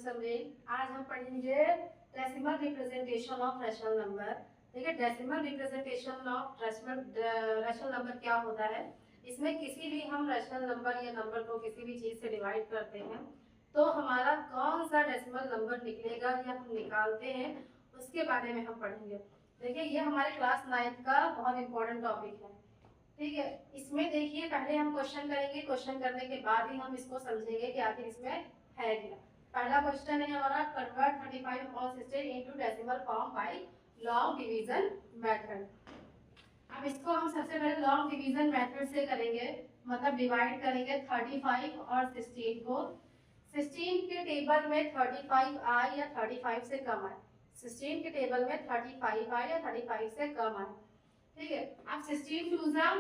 समझें। आज हम पढ़ेंगे decimal representation of rational number. देखिए decimal representation of rational number क्या होता है। इसमें किसी भी हम रैशनल नंबर या नंबर को किसी भी चीज से डिवाइड करते हैं तो हमारा कौन सा डेसिमल नंबर निकलेगा या हम निकालते हैं उसके बारे में हम पढ़ेंगे। देखिए ये हमारे क्लास 9th का बहुत इंपॉर्टेंट टॉपिक है, ठीक है। इसमें देखिए पहले हम क्वेश्चन करेंगे, क्वेश्चन करने के बाद ही हम इसको समझेंगे कि आखिर इसमें है क्या। पहला क्वेश्चन है हमारा, convert 35/16 into decimal form by long division method. अब इसको हम सबसे पहले लॉन्ग डिवीजन मेथड से करेंगे, मतलब डिवाइड करेंगे 35 और 16 को। 16 के टेबल में 35 आए या 35 से कम आए, 16 के टेबल में 35 आए या 35 से कम आए, ठीक है। अब 16 टू जा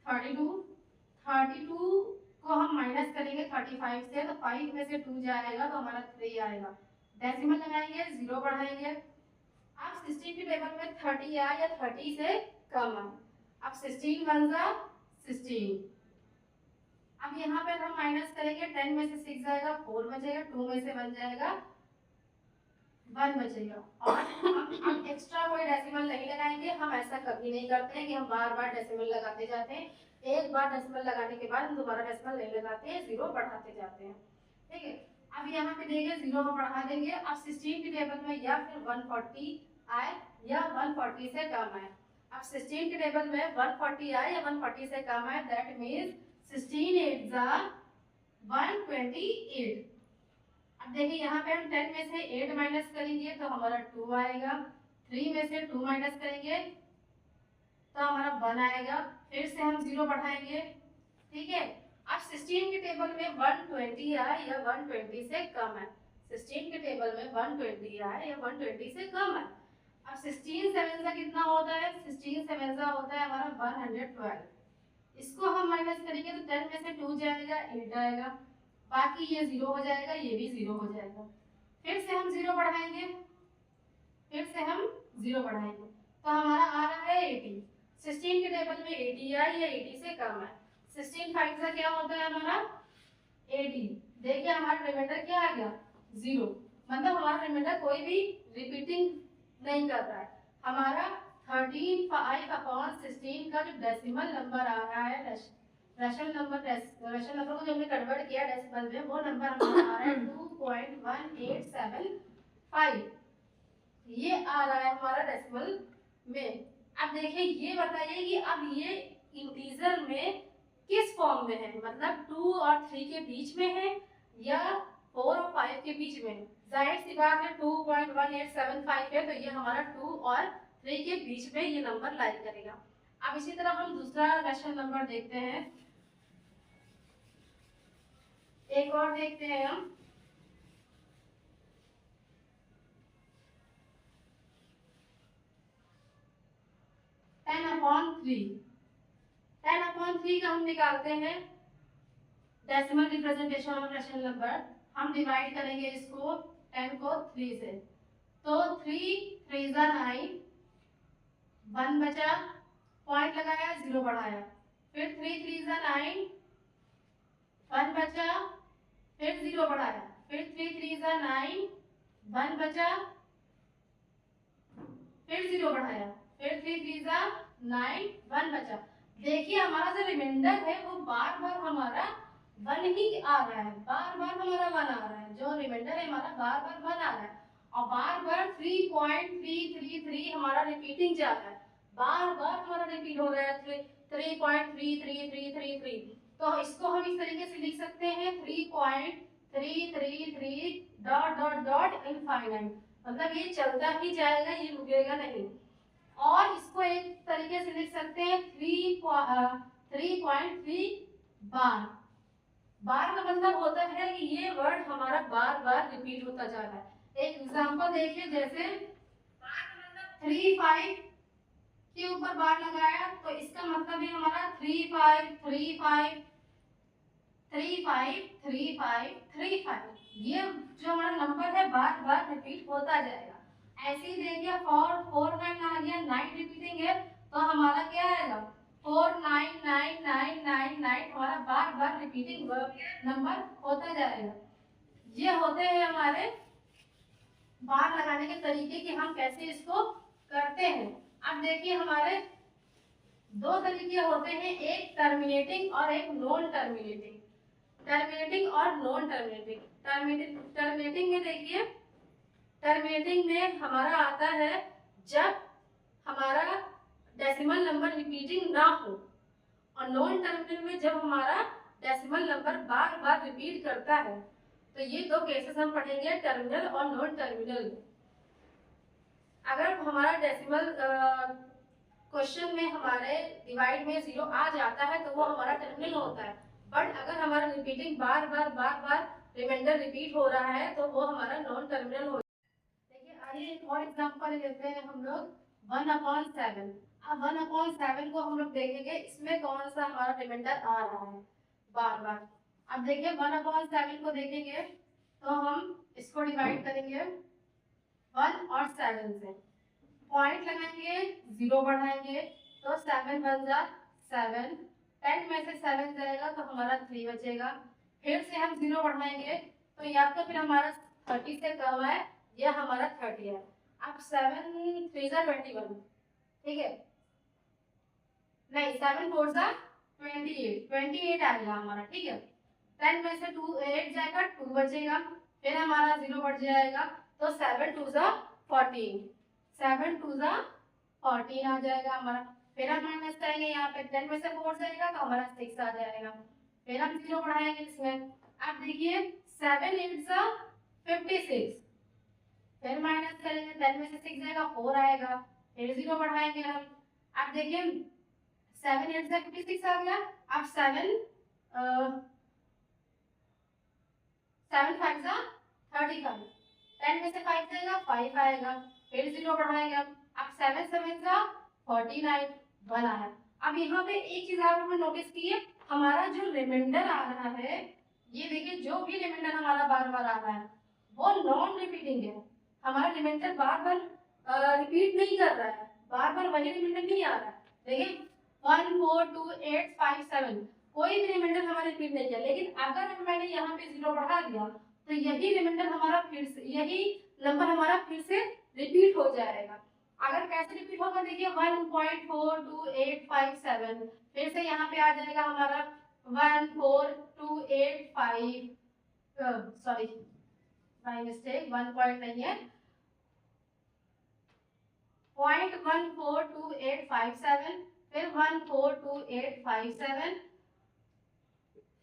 32, 32 को हम माइनस करेंगे 35 से, तो 5 में से 2 जाएगा तो हमारा 3 आएगा। डेसिमल लगाएंगे, 0 बढ़ाएंगे। अब 16 के टेबल में 30 आए या 30 से कम आए। अब 16 1 जा 16। अब यहाँ पे हम माइनस करेंगे, 10 में से 6 जाएगा, 4 बचेगा, 2 में से 1 जाएगा, 1 बचेगा। और हम एक्स्ट्रा कोई डेसिमल नहीं लगाएंगे। हम ऐसा कभी नहीं करते हैं कि हम बार बार डेसिमल लगाते जाते हैं। एक बार डेसिमल लगाने के बाद हम दोबारा डेसिमल नहीं लगाते हैं, 0 बढ़ाते जाते हैं, ठीक है। अब यहाँ पे देखिए 0 हम बढ़ा देंगे। अब 16 के टेबल में या फिर 140 आए या 140 से कम आए। अब 16 के टेबल में 140 आए या 140 से कम आए, दैट मीन्स 16 8 जा 128। अब देखिए यहाँ पे हम 10 में से 8 माइनस करेंगे तो हमारा 2 आएगा, 3 में से 2 माइनस करेंगे तो हमारा 1 आएगा, फिर से हम 0 बढ़ाएंगे, ठीक है। अब 16 के टेबल में 120 आए या 120 से कम है, 16 के टेबल में 120 आए या 120 से कम है। अब 16 7 का कितना होता है, 16 7 का होता है हमारा 112। इसको हम माइनस करेंगे तो 10 में से 2 जाएगा, 8 आएगा, बाकी ये 0 हो जाएगा, ये भी 0 हो जाएगा। फिर से हम 0 बढ़ाएंगे, फिर से हम 0 बढ़ाएंगे तो हमारा आ रहा है 80। 16 के टेबल में 80 आए या 80 से कम है। 16 5 का क्या होता है हमारा 80। देखिए हमारा रिमाइंडर क्या आ गया 0, मतलब हमारा रिमाइंडर कोई भी रिपीटिंग नहीं कर रहा है। हमारा 13/5/16 का जो डेसिमल नंबर आ रहा है, रैशनल नंबर को जो हमने कन्वर्ट किया डेसिमल में, वो नंबर हमारा आ रहा है 2.1875। ये आ रहा है हमारा डेसिमल में। अब देखिए ये बताइए कि अब ये इंटीजर में किस फॉर्म में है, मतलब 2 और 3 के बीच में है या 4 और 5 के बीच में है। जाहिर सी बात है 2.1875 है तो ये हमारा 2 और 3 के बीच में ये नंबर लाई करेगा। अब इसी तरह हम दूसरा रैशनल नंबर देखते हैं, एक और देखते हैं हम। टेन अपॉन थ्री का हम निकालते हैं decimal representation of rational number. हम डिवाइड करेंगे इसको 10 को 3 से, तो 3 3 जा 9, 1 बचा, पॉइंट लगाया, 0 बढ़ाया, फिर 3 3 जा 9, 1 बचा, फिर 0 बढ़ाया, फिर 3 3 जा 9, 1 बचा, फिर 0 बढ़ाया, फिर 3 3 जा 9, 1 बचा। देखिए हमारा जो रिमाइंडर है वो बार बार हमारा 1 ही आ रहा है, बार बार हमारा 1 आ रहा है। जो रिमाइंडर है हमारा बार बार 1 आ रहा है और बार बार 3.333 हमारा रिपीटिंग जा रहा है, बार बार हमारा रिपीट हो रहा है 3.33333। तो इसको हम इस तरीके से लिख सकते हैं 3.333 डॉट डॉट डॉट इनफाइनाइट, मतलब ये चलता ही जाएगा, ये रुकेगा नहीं। और इसको एक तरीके से लिख सकते हैं 3.3 बार। बार का मतलब होता है कि ये वर्ड हमारा बार बार रिपीट होता जा रहा है। एक एग्जांपल देखिए, जैसे 35 के ऊपर बार लगाया तो इसका मतलब है हमारा 35 35 35 35 35। ये जो हमारा नंबर है बार बार रिपीट होता जाएगा। ऐसे ही देखिए 4 9 आ गया, 9 रिपीटिंग है तो हमारा क्या आएगा 4999999, हमारा बार बार रिपीटिंग नंबर होता जाएगा। ये होते हैं हमारे बार लगाने के तरीके कि हम कैसे इसको करते हैं। अब देखिए हमारे दो तरीके होते हैं, एक टर्मिनेटिंग और एक नॉन टर्मिनेटिंग। टर्मिनेटिंग और नॉन टर्मिनेटिंग। टर्मिनेटिंग में देखिए, टर्मिनेटिंग में हमारा आता है जब हमारा डेसिमल नंबर रिपीटिंग ना हो, और नॉन टर्मिनल में जब हमारा डेसिमल नंबर बार बार रिपीट करता है। तो ये दो केसेस हम पढ़ेंगे टर्मिनल और नॉन टर्मिनल में। अगर हमारा डेसिमल क्वेश्चन में हमारे डिवाइड में 0 आ जाता है तो वो हमारा टर्मिनल होता है, बट अगर हमारा रिपीटिंग बार बार रिमाइंडर रिपीट हो रहा है तो वो हमारा नॉन टर्मिनल हो। देखिए आइए एक और एग्जांपल लेते हैं हम लोग 1/7। अब 1/7 को हम लोग देखेंगे इसमें कौन सा हमारा रिमाइंडर आ रहा है बार बार। अब देखिए 1/7 को देखेंगे तो हम इसको डिवाइड करेंगे 1 और 7 से, पॉइंट लगाएंगे, 0 बढ़ाएंगे तो 7 बन जा 7, 10 में से 7 जाएगा तो हमारा 3 बचेगा, फिर से हम 0 बढ़ाएंगे तो या तो फिर हमारा 30 से कम है या हमारा 30 है। अब 7 3 जा 21, ठीक है, नहीं 7 4 जा 28 आएगा हमारा, ठीक है। 10 में से 2 8 जाएगा, 2 बचेगा, फिर हमारा 0 बढ़ जाएगा तो 7 2 जा 14, 7 2 जा 14 आ जाएगा हमारा। फिर हम माइनस करेंगे, यहाँ पे 10 में से 4 जाएगा तो हमारा 6 आ जाएगा, फिर हम 0 बढ़ाएंगे इसमें। अब देखिए 7 8 जा 56, फिर माइनस करेंगे, 10 में से 6 जाएगा 4 आएगा, फिर 0 बढ़ाएंगे हम। अब देखिए 7 8 जा 56 आ गया। अब 7 5 जा 35, 10 में से 5 जाएगा 5 आएगा, फिर 0 बढ़ाएंगे हम। अब 7 7 जा 49 1 आया। अब यहाँ पे एक चीज आप लोगों ने नोटिस की है, हमारा जो रिमाइंडर आ रहा है, ये देखिए जो भी रिमाइंडर हमारा बार बार आ रहा है वो नॉन रिपीटिंग है। हमारा रिमाइंडर बार बार रिपीट नहीं कर रहा है, बार बार वही रिमाइंडर नहीं आ रहा है। देखिए 1 4 2 8 5 7 कोई भी रिमाइंडर हमारा रिपीट नहीं किया, लेकिन अगर मैंने यहाँ पे 0 बढ़ा दिया तो यही रिमाइंडर हमारा फिर से, यही नंबर हमारा फिर से रिपीट हो जाएगा। अगर कैसे रिपीट होगा, देखिए 1.42857, फिर से यहाँ पे आ जाएगा हमारा 14285, सॉरी बाय मिस्टेक 1 पॉइंट नहीं है, 0.142857, फिर 14285,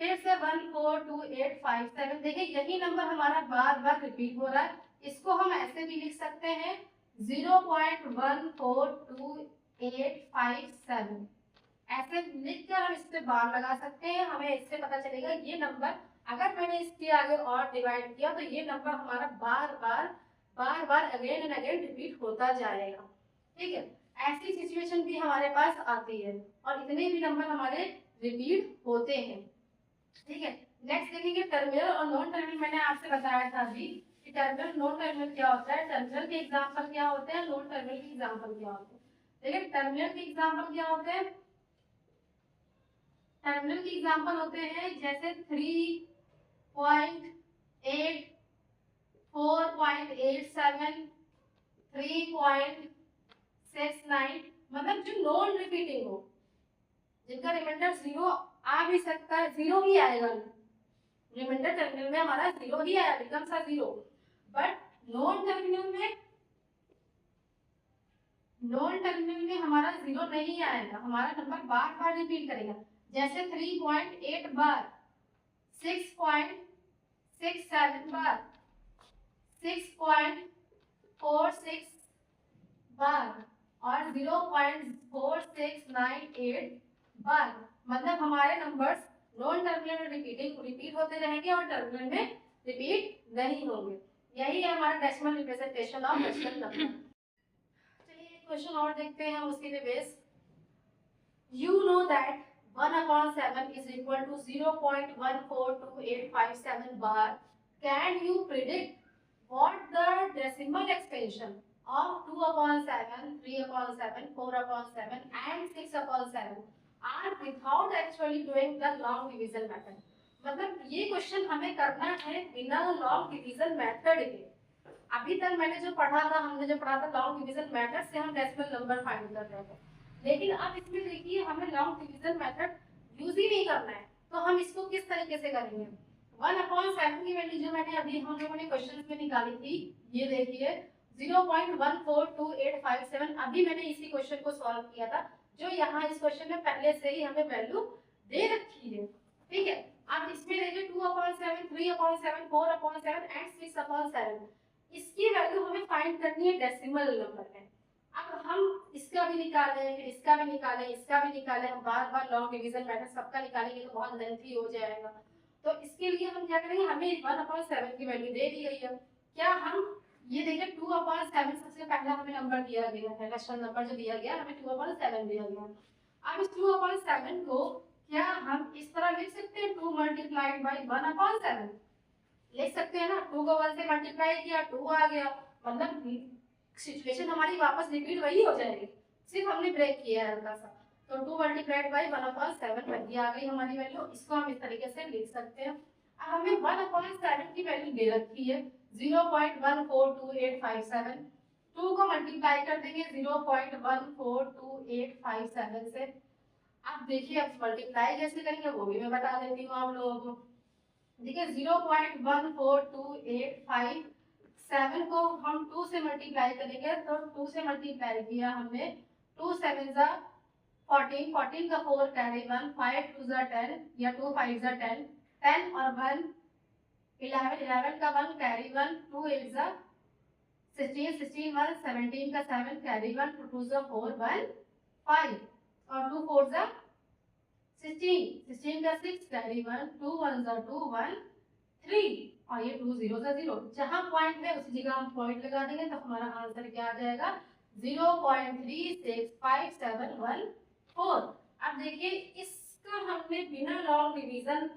फिर से 14285। देखिए यही नंबर हमारा बार बार रिपीट हो रहा है। इसको हम ऐसे भी लिख सकते हैं 0.14285, ऐसे लिखकर हम इस पे बार लगा सकते हैं। हमें इससे पता चलेगा ये नंबर, अगर मैंने इसके आगे और डिवाइड किया तो ये नंबर हमारा बार बार अगेन एंड अगेन रिपीट होता जाएगा, ठीक है। ऐसी सिचुएशन भी हमारे पास आती है और इतने भी नंबर हमारे रिपीट होते हैं, ठीक है। नेक्स्ट देखेंगे टर्मिनल और नॉन टर्मिनल। मैंने आपसे बताया था अभी कि टर्मिनल नॉन टर्मिनल क्या होता है, टर्मिनल के एग्जांपल क्या होते हैं, नॉन टर्मिनल के एग्जांपल क्या होते हैं। देखिए टर्मिनल के एग्जांपल क्या होते हैं, टर्मिनल के एग्जांपल होते हैं जैसे 3.8 4.87 3.69, मतलब जो नॉन रिपीटिंग हो, जिनका रिमाइंडर 0 आ भी सकता है, 0 ही आएगा, रिमाइंडर टर्मिनल में हमारा 0 ही आया, becomes a 0, but non terminal में हमारा 0 नहीं आएगा, हमारा नंबर बार बार रिपीट करेगा। जैसे 3.8 बार, 6.67 बार, 6.46 बार और 0.4698 बार, मतलब हमारे नंबर्स नॉन टर्मिनल में रिपीट होते रहेंगे और टर्मिनल में रिपीट नहीं होंगे। यही है हमारा decimal representation of decimal number. चलिए एक क्वेश्चन और देखते हैं हम उसके लिए base. You know that 1/7 is equal to 0.142857 bar. Can you predict what the decimal expansion of 2/7, 3/7, 4/7 and 6/7 are without actually doing the long division method? मतलब ये क्वेश्चन हमें करना है बिना लॉन्ग डिवीजन मेथड के। अभी तक मैंने जो पढ़ा था, हमने जो पढ़ा था लॉन्ग डिवीजन मेथड से हम डेसिमल नंबर फाइंड कर रहे थे, लेकिन अब इसमें देखिए हमें लॉन्ग डिवीजन मेथड यूज ही नहीं करना है, तो हम इसको किस तरीके से करेंगे। 1/7 की वैल्यू जो मैंने अभी हम लोगों ने क्वेश्चन में निकाली थी, ये देखिए 0.142857, अभी मैंने इसी क्वेश्चन को सॉल्व किया था, जो यहाँ इस क्वेश्चन में पहले से ही हमें वैल्यू दे रखी है, ठीक है। अब इसमें देखिए 2/7, 3/7, 4/7 एंड 6/7, इसकी वैल्यू हमें फाइंड करनी है डेसिमल नंबर में। अब हम इसका भी निकालें, फिर इसका भी निकालें, इसका भी निकालें, हम बार बार लॉन्ग डिवीजन मेथड सबका निकालेंगे तो बहुत लेंथी हो जाएगा। तो इसके लिए हम क्या करेंगे, हमें 1/7 की वैल्यू दे दी गई है, क्या हम ये देखिए 2/7 सबसे पहला हमें नंबर दिया गया है, रेशनल नंबर जो दिया गया हमें 2/7 दिया गया। अब इस 2/7 को क्या हम इस तरह लिख सकते हैं, 2 मल्टीप्लाइड बाई 1/7 लिख सकते हैं ना, 2 को 1 से मल्टीप्लाई किया 2 आ गया, मतलब सिचुएशन हमारी वापस रिपीट वही हो जाएगी, सिर्फ हमने ब्रेक किया है हल्का सा। तो 2 मल्टीप्लाइड बाई 1/7 वही आ गई हमारी वैल्यू, इसको हम इस तरीके से लिख सकते हैं। अब हमें 1/7 की वैल्यू दे रखी है 0.142857, 2 को मल्टीप्लाई कर देंगे 0.142857 से। अब देखिए अब मल्टीप्लाई कैसे करेंगे वो भी मैं बता देती हूँ आप लोगों को। देखिए 0.142857 को हम 2 से मल्टीप्लाई करेंगे, तो 2 से मल्टीप्लाई किया हमने, 2 7 जा 14, 14 का 4 कैरी 1, 5 2 जा 10 या 2 5 जा 10, 10 और 1 11, 11 का 1 कैरी 1, 2 8 जा 16, 16 1 17 का 7 कैरी 1, 2 2 जा 4 1 5 और 2 4 जा 16, 16 का 6 कैरी 1, 2 1 जा 2 1 3 और ये 2 0 जा 0, जहां पॉइंट है उसी जगह हम पॉइंट लगा देंगे, तो हमारा आंसर क्या आ जाएगा 0.365714। अब देखिए इसका हमने बिना लॉन्ग डिवीजन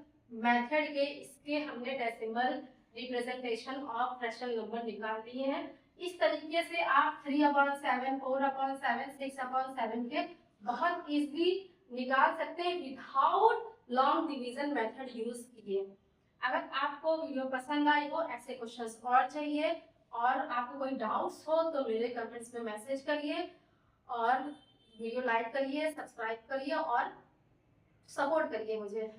मेथड के इसके हमने decimal representation of fractional number निकाल लिए हैं। इस तरीके से आप 3/7, 4/7, 6/7 के बहुत इजीली निकाल सकते हैं without long division method use किए। अगर आपको वीडियो पसंद आई हो, ऐसे क्वेश्चंस और चाहिए और आपको कोई डाउट्स हो तो मेरे कमेंट्स में मैसेज करिए और वीडियो लाइक करिए, सब्सक्राइब करिए और सपोर्ट करिए मुझे।